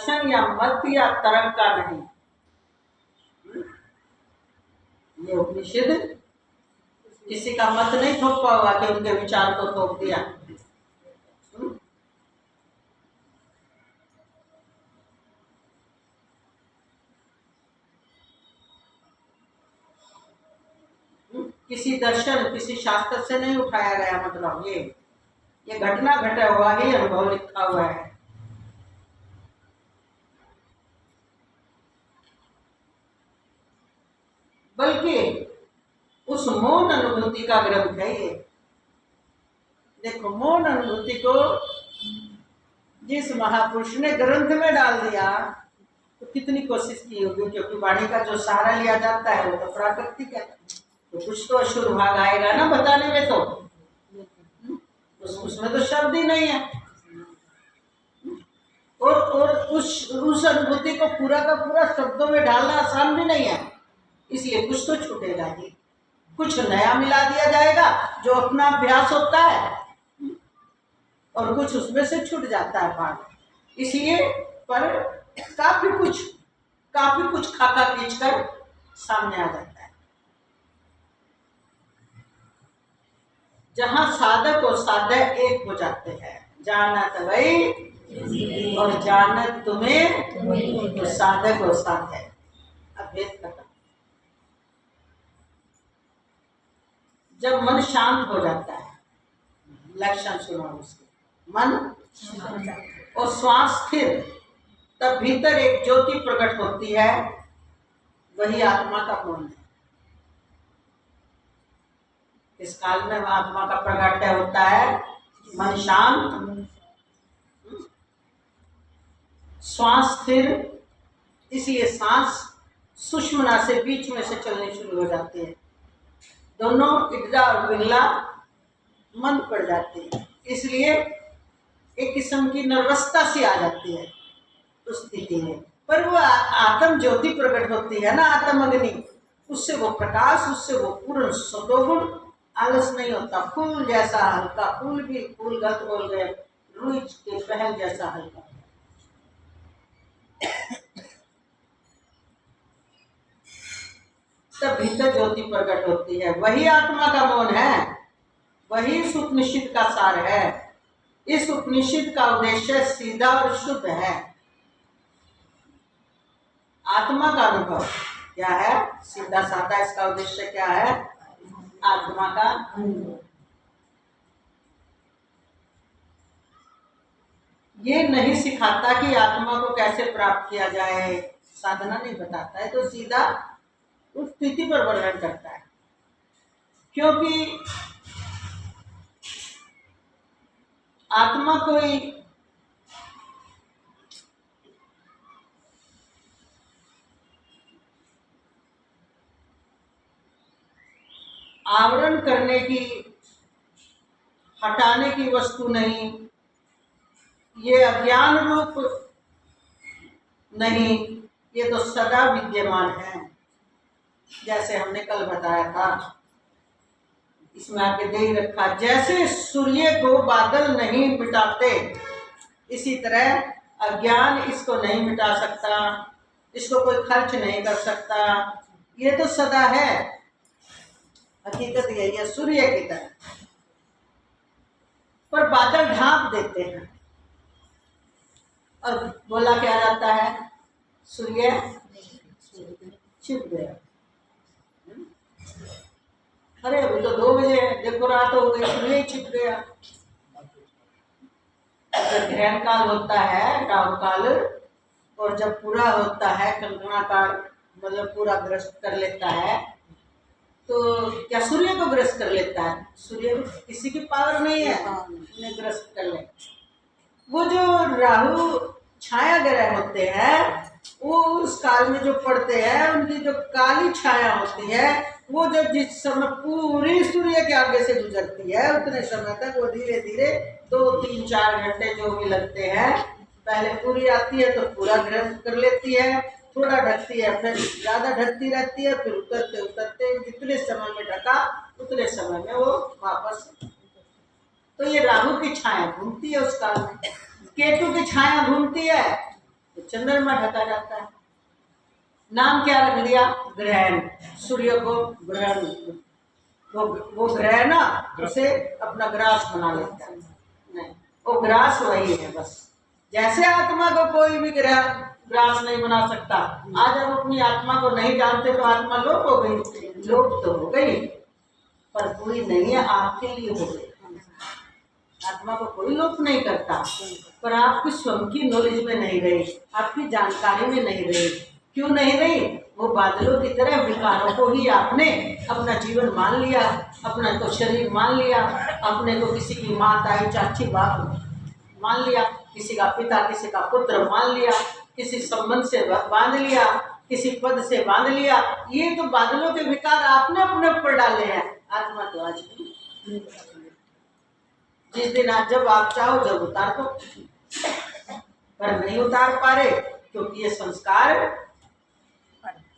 दर्शन या मत या तरंग का नहीं। ये उपनिषद किसी का मत नहीं थोपा हुआ कि उनके विचार को थोप दिया। किसी दर्शन किसी शास्त्र से नहीं उठाया गया, मतलब ये घटना घटा हुआ ही अनुभव लिखा हुआ है। बल्कि उस मौन अनुभूति का ग्रंथ है ये। देखो, मौन अनुभूति को जिस महापुरुष ने ग्रंथ में डाल दिया तो कितनी कोशिश की होगी, क्योंकि वाणी का जो सहारा लिया जाता है वो तो प्राकृतिक है, तो कुछ तो अशुद्ध भाग आएगा ना बताने में। तो उसमें तो शब्द ही नहीं है, और उस अनुभूति को पूरा का पूरा शब्दों में डालना आसान भी नहीं है, इसलिए कुछ तो छूटेगा ही, कुछ नया मिला दिया जाएगा जो अपना अभ्यास होता है, और कुछ उसमें से छूट जाता है भाग। इसलिए पर काफी कुछ खाका खींचकर सामने आ जाता है। जहां साधक और साधक एक हो जाते हैं, जानत वही और जानत तुम्हें, तो साधक और साधक अभेद खत्म। जब मन शांत हो जाता है, लक्षण सुनो उसके, मन और श्वास स्थिर, तब भीतर एक ज्योति प्रकट होती है, वही आत्मा का मौन है। इस काल में आत्मा का प्रगट्य होता है, मन शांत, श्वास स्थिर। इसलिए सांस सुषुम्ना से बीच में से चलनी शुरू हो जाती है, दोनों इडला और पिघला मंद पड़ जाती है, इसलिए एक किस्म की नर्वसता सी आ जाती है उस स्थिति में। पर वो आत्म ज्योति प्रकट होती है ना, आत्म अग्नि, उससे वो प्रकाश, उससे वो पूर्ण सदोगुण, आलस नहीं होता, फूल जैसा हल्का, फूल गलत बोल गए, रुई के पहल जैसा हल्का। तब भीतर ज्योति प्रकट होती है, वही आत्मा का मौन है, वही इस उपनिषद का सार है। इस उपनिषद का उद्देश्य सीधा और शुद्ध है। आत्मा का अनुभव क्या है? सीधा साधा इसका उद्देश्य क्या है? आत्मा का अनुभव। ये नहीं सिखाता कि आत्मा को कैसे प्राप्त किया जाए, साधना नहीं बताता है, तो सीधा उस स्थिति पर वर्णन करता है। क्योंकि आत्मा कोई आवरण करने की, हटाने की वस्तु नहीं, ये अज्ञान रूप नहीं, ये तो सदा विद्यमान है। जैसे हमने कल बताया था, इसमें आके दे रखा, जैसे सूर्य को बादल नहीं मिटाते, इसी तरह अज्ञान इसको नहीं मिटा सकता, इसको कोई खर्च नहीं कर सकता, ये तो सदा है। हकीकत यही है, सूर्य की तरह। पर बादल ढांप देते हैं और बोला क्या जाता है? सूर्य छिप गया। अरे अभी तो 2 बजे, देखो रात हो गई, सूर्य छिप गया। जब ग्रहण काल होता है, राहु काल, और जब पूरा होता है कंकणा काल, मतलब पूरा ग्रस्त कर लेता है, तो क्या सूर्य को ग्रस्त कर लेता है? सूर्य किसी की पावर नहीं है उन्हें ग्रस्त कर ले। वो जो राहु छाया ग्रह होते हैं, वो उस काल में जो पड़ते हैं, उनकी जो काली छाया होती है, वो जब जिस समय पूरी सूर्य के आगे से गुजरती है, उतने समय तक वो धीरे धीरे 2, 3, 4 घंटे जो भी लगते हैं, पहले पूरी आती है तो पूरा ग्रस्त कर लेती है, थोड़ा ढकती है, फिर ज्यादा ढकती रहती है, फिर उतरते उतरते जितने समय में ढका उतने समय में वो वापस। तो ये राहु की छाया घूमती है उस काल में, केतु की छाया घूमती है, तो चंद्रमा ढका जाता है। नाम क्या रख दिया? ग्रहण। सूर्य को ग्रहण, वो ग्रह ना उसे अपना ग्रास बना लेता है। नहीं, वो ग्रास वही है बस। जैसे आत्मा को कोई भी ग्रास नहीं बना सकता। आज हम अपनी आत्मा को नहीं जानते तो आत्मा लोप हो गई, लोप तो हो गई पर पूरी नहीं है, आपके लिए हो गई। आत्मा को कोई लोप नहीं करता, पर आपकी स्वयं की नॉलेज में नहीं रही, आपकी जानकारी में नहीं रही। क्यों नहीं रही? वो बादलों की तरह विकारों को ही आपने अपना जीवन मान लिया, अपना को शरीर मान लिया, अपने को किसी की माँ, ताई, चाची, बाप मान लिया, किसी का पिता, किसी का पुत्र मान लिया, किसी संबंध से बांध लिया, किसी पद से बांध लिया। ये तो बादलों के विकार आपने अपने ऊपर डाले हैं। आत्मा तो आज भी, जिस दिन आज जब आप चाहो जब उतार दो, पर नहीं उतार पा रहे क्योंकि ये संस्कार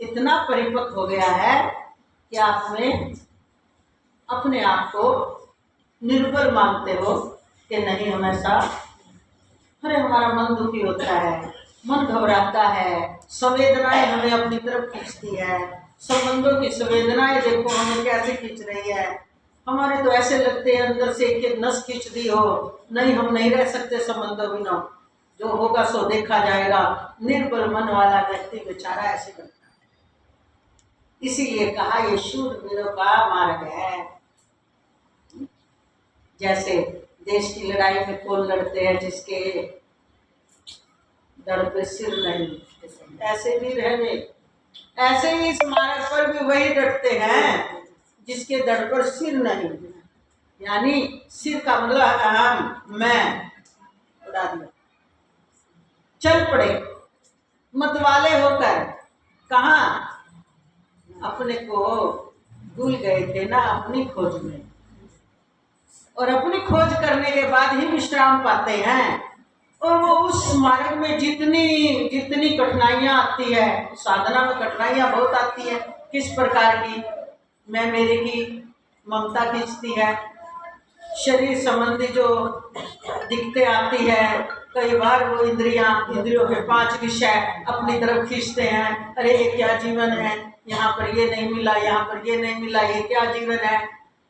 इतना परिपक्व हो गया है कि आप में अपने आप को निर्बल मानते हो कि नहीं हमेशा। अरे हमारा मन दुखी होता है, मन घबराता है, संवेदनाएं हमें अपनी तरफ खींचती है, संबंधों की संवेदनाएं देखो हमें कैसे खींच रही है। हमारे तो ऐसे लगते हैं अंदर से एक नस खींच दी हो, नहीं हम नहीं रह सकते संबंधों बिना, जो होगा सो देखा जाएगा। निर्बल मन वाला व्यक्ति बेचारा ऐसे करता है। इसीलिए कहा ये शूरवीरों का मार्ग है। जैसे देश की लड़ाई में कौन लड़ते हैं? जिसके दर पे सिर नहीं, ऐसे भी रहने, ऐसे ही इस मार्ग पर भी वही डटते हैं जिसके दर पर सिर नहीं। यानी सिर का मतलब अहम, मैं उड़ा दिया, चल पड़े मतवाले होकर। कहाँ? अपने को भूल गए थे ना अपनी खोज में, और अपनी खोज करने के बाद ही विश्राम पाते हैं। और वो उस मार्ग में जितनी कठिनाइयां आती है, साधना में कठिनाइयां बहुत आती है। किस प्रकार की? मैं मेरे की ममता खींचती है, शरीर संबंधी जो दिक्कतें आती है, कई बार वो इंद्रियों के 5 विषय अपनी तरफ खींचते हैं। अरे ये क्या जीवन है, यहाँ पर ये नहीं मिला, यहाँ पर ये नहीं मिला, ये क्या जीवन है।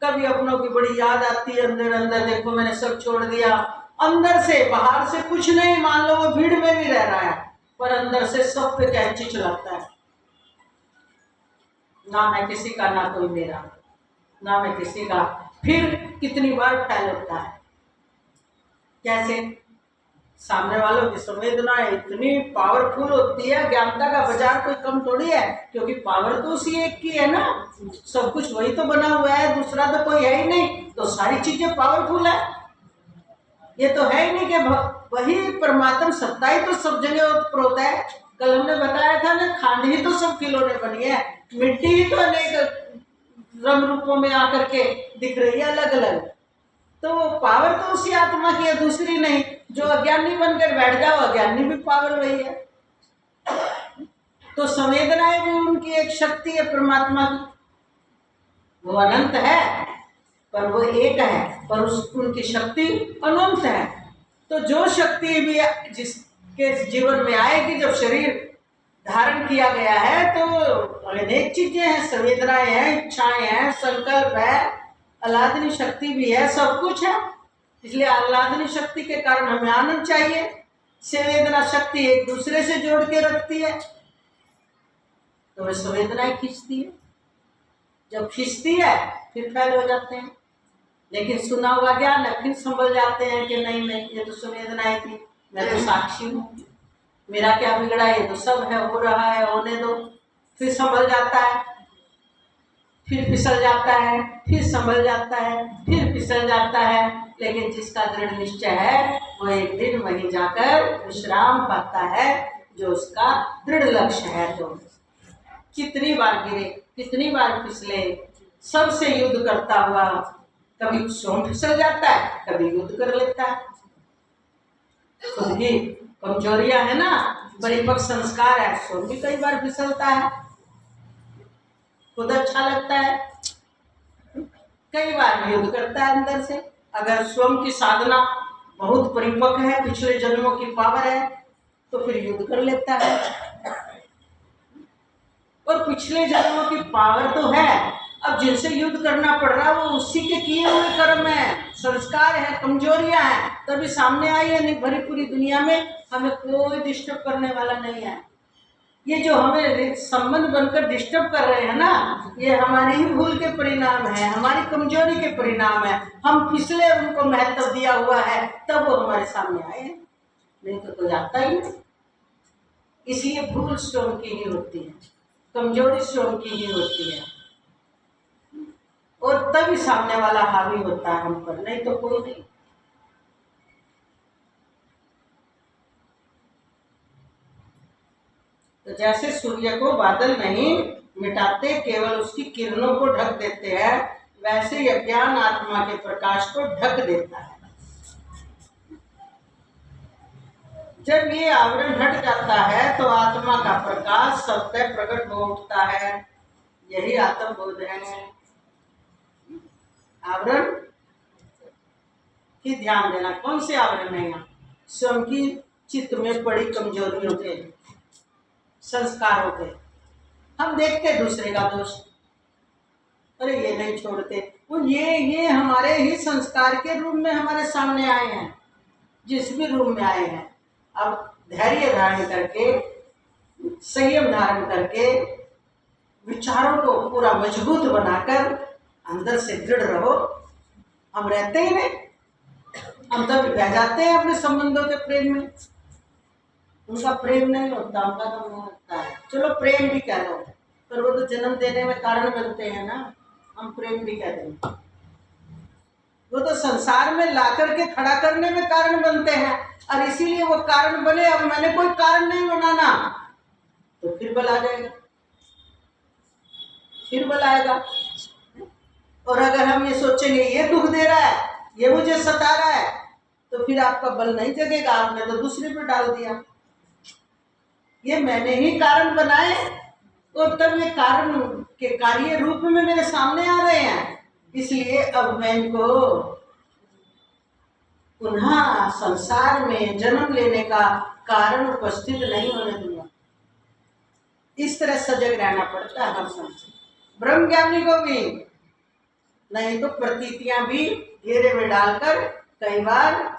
कभी अपनों की बड़ी याद आती है, अंदर अंदर देखो मैंने सब छोड़ दिया। अंदर से, बाहर से कुछ नहीं, मान लो वो भीड़ में भी रह रहा है, पर अंदर से सब पे कैंची चलाता है। ना मैं किसी का, ना कोई मेरा, ना मैं किसी का। फिर कितनी बार फैल होता है। कैसे? सामने वालों की संवेदना इतनी पावरफुल होती है, ज्ञानता का बाजार कोई कम थोड़ी है, क्योंकि पावर तो उसी एक की है ना, सब कुछ वही तो बना हुआ है, दूसरा तो कोई है ही नहीं, तो सारी चीजें पावरफुल है। ये तो है ही नहीं कि वही परमात्मा सत्ता ही तो सब जगह ओतप्रोत है। कल हमने बताया था ना, खांड ही तो सब खिलौने बनी है, मिट्टी ही तो अनेक रंग रूपों में आकर के दिख रही है अलग अलग। तो पावर तो उसी आत्मा की है, दूसरी नहीं। जो अज्ञानी बनकर बैठ जाओ, अज्ञानी भी पावर वही है। तो संवेदनाएं भी उनकी एक शक्ति है परमात्मा की। वो अनंत है पर वो एक है, पर उनकी शक्ति अनंत है। तो जो शक्ति भी जिसके जीवन में आएगी, जब शरीर धारण किया गया है, तो अनेक चीजें हैं, संवेदनाएं हैं, इच्छाएं हैं, संकल्प है, आह्लादनी शक्ति भी है, सब कुछ है। इसलिए आह्लादनी शक्ति के कारण हमें आनंद चाहिए। संवेदना शक्ति एक दूसरे से जोड़ के रखती है, तो वह संवेदनाएं खींचती है। जब खींचती है फिर फैल हो जाते हैं, लेकिन सुना हुआ ज्ञान है फिर संभल जाते हैं कि नहीं नहीं, ये तो संवेदनाएं थी, मैं तो साक्षी हूँ, मेरा क्या बिगड़ा, ये तो सब है, हो रहा है, होने दो। फिर संभल जाता है, फिर फिसल जाता है, फिर संभल जाता है, फिर फिसल जाता है। लेकिन जिसका दृढ़ निश्चय है वो एक दिन वहीं जाकर विश्राम पाता है, जो उसका दृढ़ लक्ष्य है। तो कितनी बार गिरे, कितनी बार फिसले, सबसे युद्ध करता हुआ, कभी स्वयं फिसल जाता है, कभी युद्ध कर लेता है। खुद भी कमजोरियां है ना, परिपक्व संस्कार है, स्वयं भी कई बार फिसलता है। खुद अच्छा लगता है, कई बार युद्ध करता है अंदर से। अगर स्वयं की साधना बहुत परिपक्व है, पिछले जन्मों की पावर है, तो फिर युद्ध कर लेता है। और पिछले जन्मों की पावर तो है, अब जिनसे युद्ध करना पड़ रहा है वो उसी के किए हुए कर्म है, संस्कार है, कमजोरियां हैं, तभी सामने आई है। नहीं भरी पूरी दुनिया में हमें कोई डिस्टर्ब करने वाला नहीं है। ये जो हमें संबंध बनकर डिस्टर्ब कर रहे हैं ना, ये हमारी ही भूल के परिणाम है, हमारी कमजोरी के परिणाम है। हम पिछले उनको महत्व दिया हुआ है तब वो हमारे सामने आए हैं, नहीं तो कोई आता ही नहीं। इसलिए भूल स्वयं की ही होती है, कमजोरी स्वयं की ही होती है, और तभी सामने वाला हावी होता है हम पर, नहीं तो कोई नहीं। तो जैसे सूर्य को बादल नहीं मिटाते, केवल उसकी किरणों को ढक देते हैं, वैसे ही अज्ञान आत्मा के प्रकाश को ढक देता है। जब ये आवरण हट जाता है तो आत्मा का प्रकाश स्वतः प्रकट हो उठता है। यही आत्मबोध है। आवरण की ध्यान देना, कौन से आवरण है? यहाँ स्वयं की चित्त में पड़ी कमजोरियों के, संस्कारों के। हम देखते दूसरे का दोष, अरे ये नहीं छोड़ते, वो ये हमारे ही संस्कार के रूप में हमारे सामने आए हैं, जिस भी रूप में आए हैं। अब धैर्य धारण करके, संयम धारण करके, विचारों को पूरा मजबूत बनाकर अंदर से दृढ़ रहो। हम रहते ही नहीं, हम तब बह जाते हैं अपने संबंधों के प्रेम में। उनका प्रेम नहीं होता, उनका तो नहीं होता है। चलो प्रेम भी कह लो, पर वो तो जन्म देने में कारण बनते हैं ना, हम प्रेम भी कह देंगे। वो तो संसार में ला करके खड़ा करने में कारण बनते हैं, और इसीलिए वो कारण बने। अब मैंने कोई कारण नहीं बनाना, तो फिर बल आ जाएगा, फिर बल आएगा। और अगर हम ये सोचेंगे ये दुख दे रहा है, ये मुझे सता रहा है, तो फिर आपका बल नहीं जगेगा, आपने तो दूसरे पे डाल दिया। ये मैंने ही कारण बनाए, और तब ये कारण के कार्य रूप में मेरे सामने आ रहे हैं, इसलिए अब मैं इनको पुनः संसार में जन्म लेने का कारण उपस्थित नहीं होने दूंगा। इस तरह सजग रहना पड़ता है हम सबसे, ब्रह्म ज्ञानी को भी। नहीं तो प्रतीतियां भी घेरे में डालकर कई बार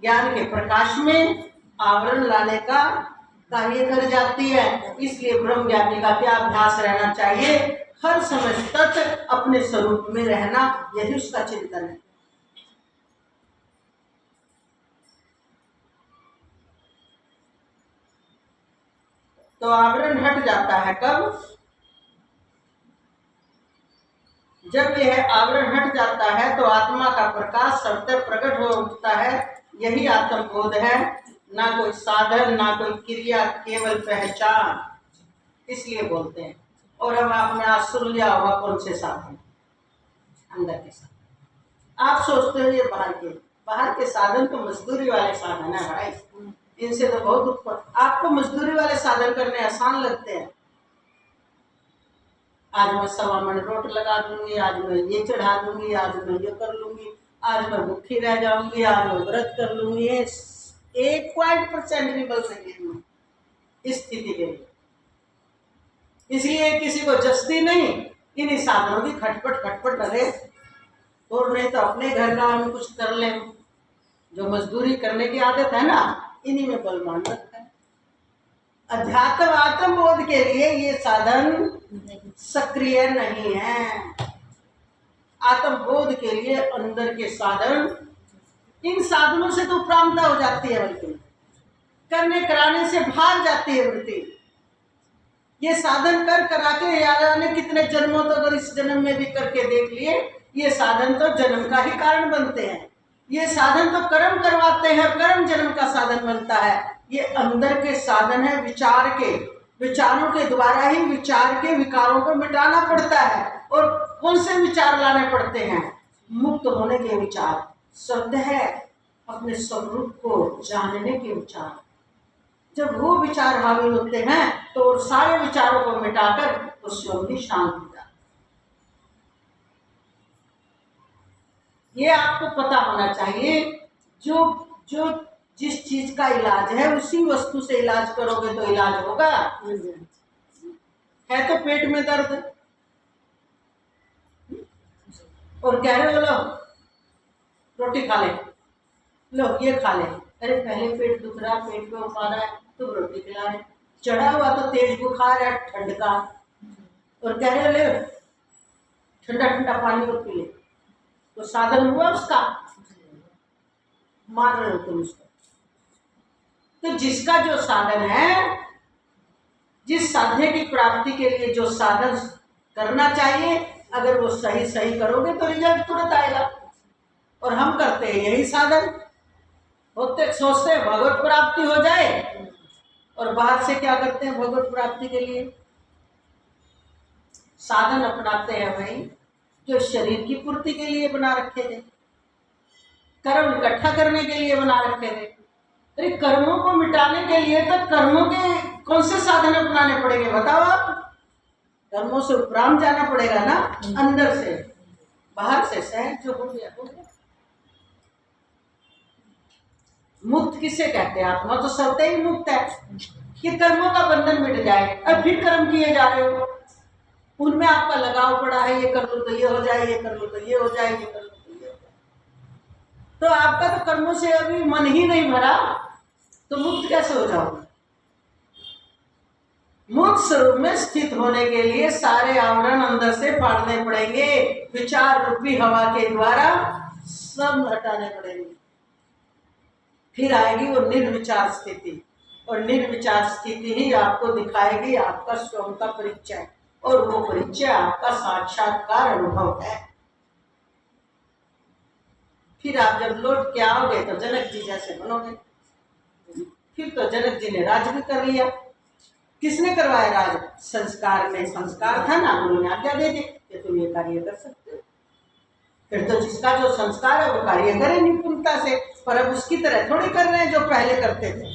ज्ञान के प्रकाश में आवरण लाने का कार्य कर जाती है। इसलिए ब्रह्म ज्ञानी का क्या अभ्यास रहना चाहिए? हर समय तक अपने स्वरूप में रहना, यही उसका चिंतन है। तो आवरण हट जाता है कब? जब यह आवरण हट जाता है तो आत्मा का प्रकाश स्वतः प्रकट हो उठता है। यही आत्मबोध है, ना कोई साधन, ना कोई क्रिया, केवल पहचान। इसलिए बोलते हैं। और हम अपना सुन लिया होगा कौन से साधन? अंदर के साधन। आप सोचते हो ये बाहर के साधन तो मजदूरी वाले साधन है भाई, इनसे तो बहुत ऊपर। आपको मजदूरी वाले साधन करने आसान लगते हैं। आज मैं 1.25 मन रोट लगा दूंगी, आज मैं ये चढ़ा दूंगी, आज मैं ये कर लूंगी, आज मैं भूखी रह जाऊंगी, आज मैं व्रत कर लूंगी। 1% भी बल नहीं इस स्थिति के लिए। इसलिए किसी को जस्ती नहीं, इन्हीं साधनों की खटपट लगे, और नहीं तो अपने घर का हम कुछ कर लें। जो मजदूरी करने की आदत है ना, इन्हीं में बल मान रखता है। अध्यात्म आत्मबोध के लिए ये साधन सक्रिय नहीं है। आत्मबोध के लिए अंदर के साधन, इन साधनों से तो उपरामता हो जाती है, बल्कि करने कराने से भाग जाती है वृत्ति। ये साधन कर करा के यार ने कितने जन्मों तक, अगर इस जन्म में भी करके देख लिए, ये साधन तो जन्म का ही कारण बनते हैं। ये साधन तो कर्म करवाते हैं, और कर्म जन्म का साधन बनता है। ये अंदर के साधन है विचार के। विचारों के द्वारा ही विचार के विकारों को मिटाना पड़ता है। और कौन से विचार लाने पड़ते हैं? मुक्त होने के विचार, शब्द है अपने स्वरूप को जानने के विचार। जब वो विचार हावी होते हैं तो सारे विचारों को मिटाकर स्वयं भी शांत हो जाता। ये आपको पता होना चाहिए। जो जिस चीज का इलाज है उसी वस्तु से इलाज करोगे तो इलाज होगा। है तो पेट में दर्द और कह रहे हो लो रोटी खा ले, लो ये खा ले। अरे पहले पेट दुख रहा, पेट में उठा रहा है, तुम रोटी खिला रहे। चढ़ा हुआ तो तेज बुखार है ठंड का, और कह रहे हो ले ठंडा ठंडा पानी और पी ले, तो साधन हुआ उसका? मार रहे हो तुम उसको। तो जिसका जो साधन है, जिस साध्य की प्राप्ति के लिए जो साधन करना चाहिए, अगर वो सही सही करोगे तो रिजल्ट तुरंत आएगा। और हम करते हैं यही साधन, होते सोचते हैं भगवत प्राप्ति हो जाए, और बाहर से क्या करते हैं भगवत प्राप्ति के लिए? साधन अपनाते हैं वही जो शरीर की पूर्ति के लिए बना रखे थे, कर्म इकट्ठा करने के लिए बना रखे थे। अरे कर्मों को मिटाने के लिए तो कर्मों के कौन से साधन अपनाने पड़ेंगे बताओ आप? कर्मों से उपराम जाना पड़ेगा ना, अंदर से। बाहर से सहज जो हो गया हो गया। मुक्त किसे कहते हैं? आत्मा तो सबसे ही मुक्त है कि कर्मों का बंधन मिट जाए। अब फिर कर्म किए जा रहे हो, उनमें आपका लगाव पड़ा है, ये कर लो तो ये हो जाए, ये कर लो तो ये हो जाए, ये कर लो तो ये हो जाए। तो आपका तो कर्मों से अभी मन ही नहीं भरा, तो मुक्त कैसे हो जाओगे? मुक्त स्वरूप में स्थित होने के लिए सारे आवरण अंदर से फाड़ने पड़ेंगे, विचार रूपी हवा के द्वारा सब हटाने पड़ेंगे। फिर आएगी वो निर्विचार स्थिति, और निर्विचार स्थिति ही आपको दिखाएगी आपका स्वयं का परिचय, और वो परिचय आपका साक्षात्कार अनुभव है। फिर आप जब लौट के आओगे तो जनक जी जैसे बनोगे। फिर तो जनक जी ने राज भी कर लिया। किसने करवाया राज? संस्कार में संस्कार था ना, उन्होंने आज्ञा दे दी कि तुम ये कार्य कर सकते हो। फिर तो जिसका जो संस्कार है वो कार्य करे निपुणता से, पर अब उसकी तरह थोड़ी कर रहे हैं जो पहले करते थे।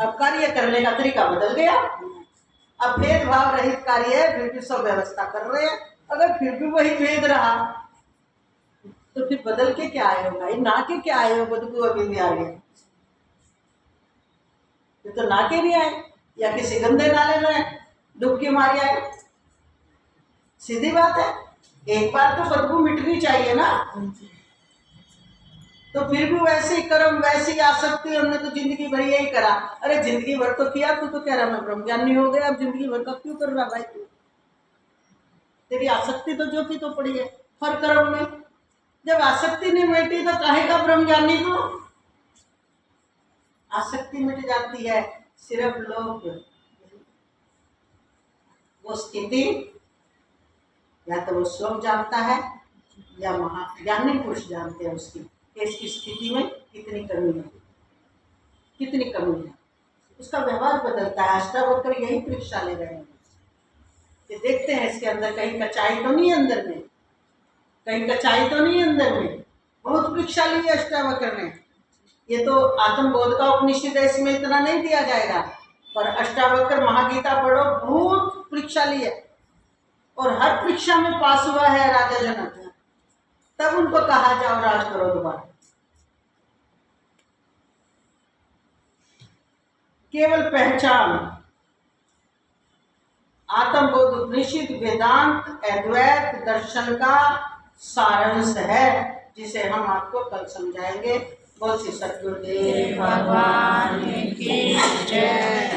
अब कार्य करने का तरीका बदल गया, अब भेदभाव रहित कार्य है, फिर भी सब व्यवस्था कर रहे हैं। अगर फिर भी वही भेद रहा तो फिर बदल के क्या आए हो भाई? ना के क्या आए हो? बदबू अभी भी आ गए तो ना के भी आए, या किसी गंदे नाले में डुबकी मारी आए। सीधी बात है, एक बार तो बदबू मिटनी चाहिए ना। तो फिर भी वैसे ही कर्म, वैसी आसक्ति, हमने तो जिंदगी भर यही करा। अरे जिंदगी भर तो किया, तू तो कह रहा मैं ब्रह्मज्ञानी हो गया, अब जिंदगी भर का क्यों कर रहा भाई तू? तेरी आसक्ति तो जो की तो पड़ी है हर कर्म में। जब आसक्ति नहीं मिटी तो काहे का ब्रह्मज्ञानी को? आसक्ति मिट जाती है सिर्फ लोग वो स्थिति या तो वो स्वयं जानता है या महाज्ञानी पुरुष जानते हैं उसकी, इसकी स्थिति में कितनी कमी है, कितनी कमी है। उसका व्यवहार बदलता है। अष्टावक्र यही परीक्षा ले रहे हैं कि देखते हैं इसके अंदर कहीं कचाई तो नहीं, अंदर में कहीं कचाई तो नहीं, अंदर में। बहुत परीक्षा ली है अष्टावक्र ने। ये तो आत्मबोध का उपनिषद है, इसमें इतना नहीं दिया जाएगा, पर अष्टावक्र महागीता पढ़ो, बहुत परीक्षा ली है, और हर परीक्षा में पास हुआ है राजा जनक। तब उनको कहा जाओ राज करो दोबारा। केवल पहचान आत्मबोध उपनिषद वेदांत अद्वैत दर्शन का सारांश है, जिसे हम आपको कल समझाएंगे। बोल श्री सद्गुरुदेव भगवान की जय।